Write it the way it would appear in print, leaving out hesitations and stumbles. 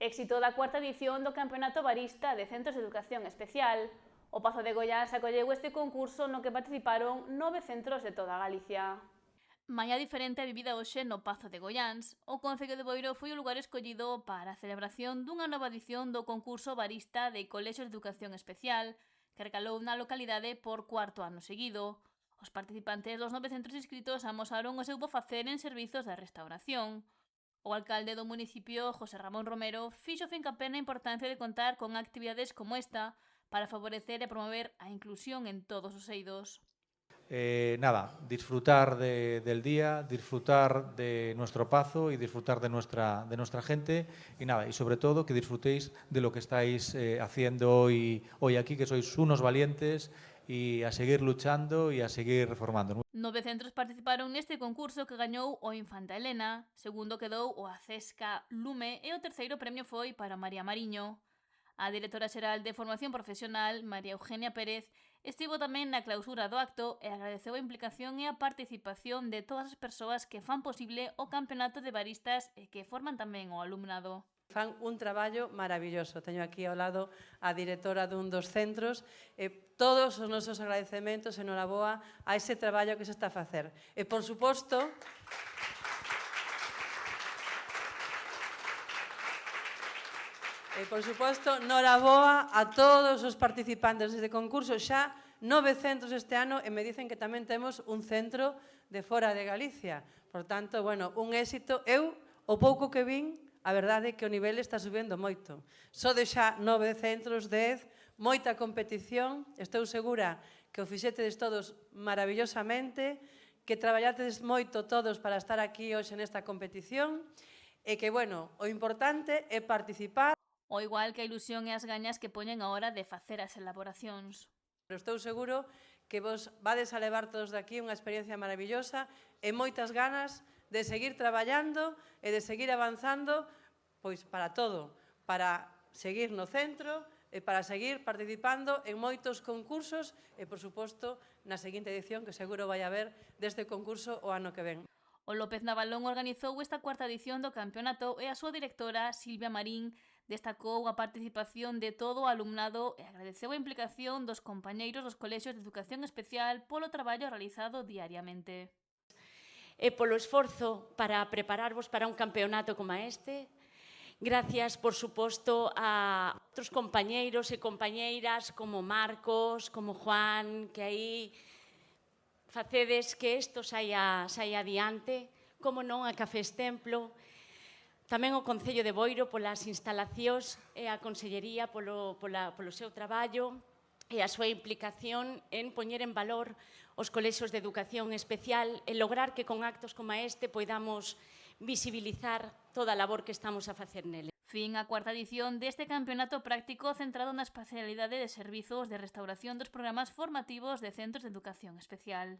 Éxito da cuarta edición do Campeonato Barista de Centros de Educación Especial. O Pazo de Goiáns acolleu este concurso no que participaron 9 centros de toda Galicia. Mañá diferente a vivida hoxe no Pazo de Goiáns. O Concello de Boiro foi o lugar escollido para a celebración dunha nova edición do concurso barista de Colexios de Educación Especial, que recalou na localidade por cuarto ano seguido. Os participantes dos 9 centros inscritos amosaron o seu bo facer en servizos de restauración. O alcalde do municipio, José Ramón Romero, fixo fincapé na importancia de contar con actividades como esta para favorecer e promover a inclusión en todos os eidos. Disfrutar del día, disfrutar de nuestro Pazo y disfrutar de nuestra gente y sobre todo que disfrutéis de lo que estáis haciendo hoy aquí, que sois unos valientes y a seguir luchando y a seguir reformando. 9 centros participaron neste concurso que gañou o Infanta Elena, segundo quedou o Acesca Lume e o terceiro premio foi para María Mariño. A directora xeral de Formación Profesional, María Eugenia Pérez, estivo tamén na clausura do acto e agradeceu a implicación e a participación de todas as persoas que fan posible o campeonato de baristas e que forman tamén o alumnado. Fan un traballo maravilloso. Teño aquí ao lado a directora dun dos centros e todos os nosos agradecementos en Noraboa a ese traballo que se está a facer. E, por suposto, Noraboa a todos os participantes deste concurso. Xa 9 centros este ano e me dicen que tamén temos un centro de fora de Galicia. Por tanto, un éxito. Eu, o pouco que vin, a verdade é que o nivel está subindo moito. Só de xa 9 centros, 10, moita competición. Estou segura que o fixetedes todos maravillosamente, que traballatedes moito todos para estar aquí hoxe nesta competición e que, o importante é participar. O igual que a ilusión e as gañas que poñen a hora de facer as elaboracións. Pero estou seguro que vos vades a levar todos de aquí unha experiencia maravillosa e moitas ganas de seguir traballando e de seguir avanzando pois para todo, para seguir no centro e para seguir participando en moitos concursos e, por suposto, na seguinte edición que seguro vai haber deste concurso o ano que ven. O López Navalón organizou esta cuarta edición do campeonato e a súa directora, Silvia Marín, destacou a participación de todo o alumnado e agradeceu a implicación dos compañeiros dos colexios de educación especial polo traballo realizado diariamente. E polo esforzo para prepararvos para un campeonato como este. Gracias, por suposto, a outros compañeiros e compañeiras como Marcos, como Juan, que aí facedes que isto saia adiante, como non a Cafés Templo, tamén o Concello de Boiro polas instalacións e a Consellería polo seu traballo e a súa implicación en poñer en valor os colexios de educación especial e lograr que con actos como este poidamos visibilizar toda a labor que estamos a facer nele. Fin a cuarta edición deste campeonato práctico centrado na especialidade de servizos de restauración dos programas formativos de centros de educación especial.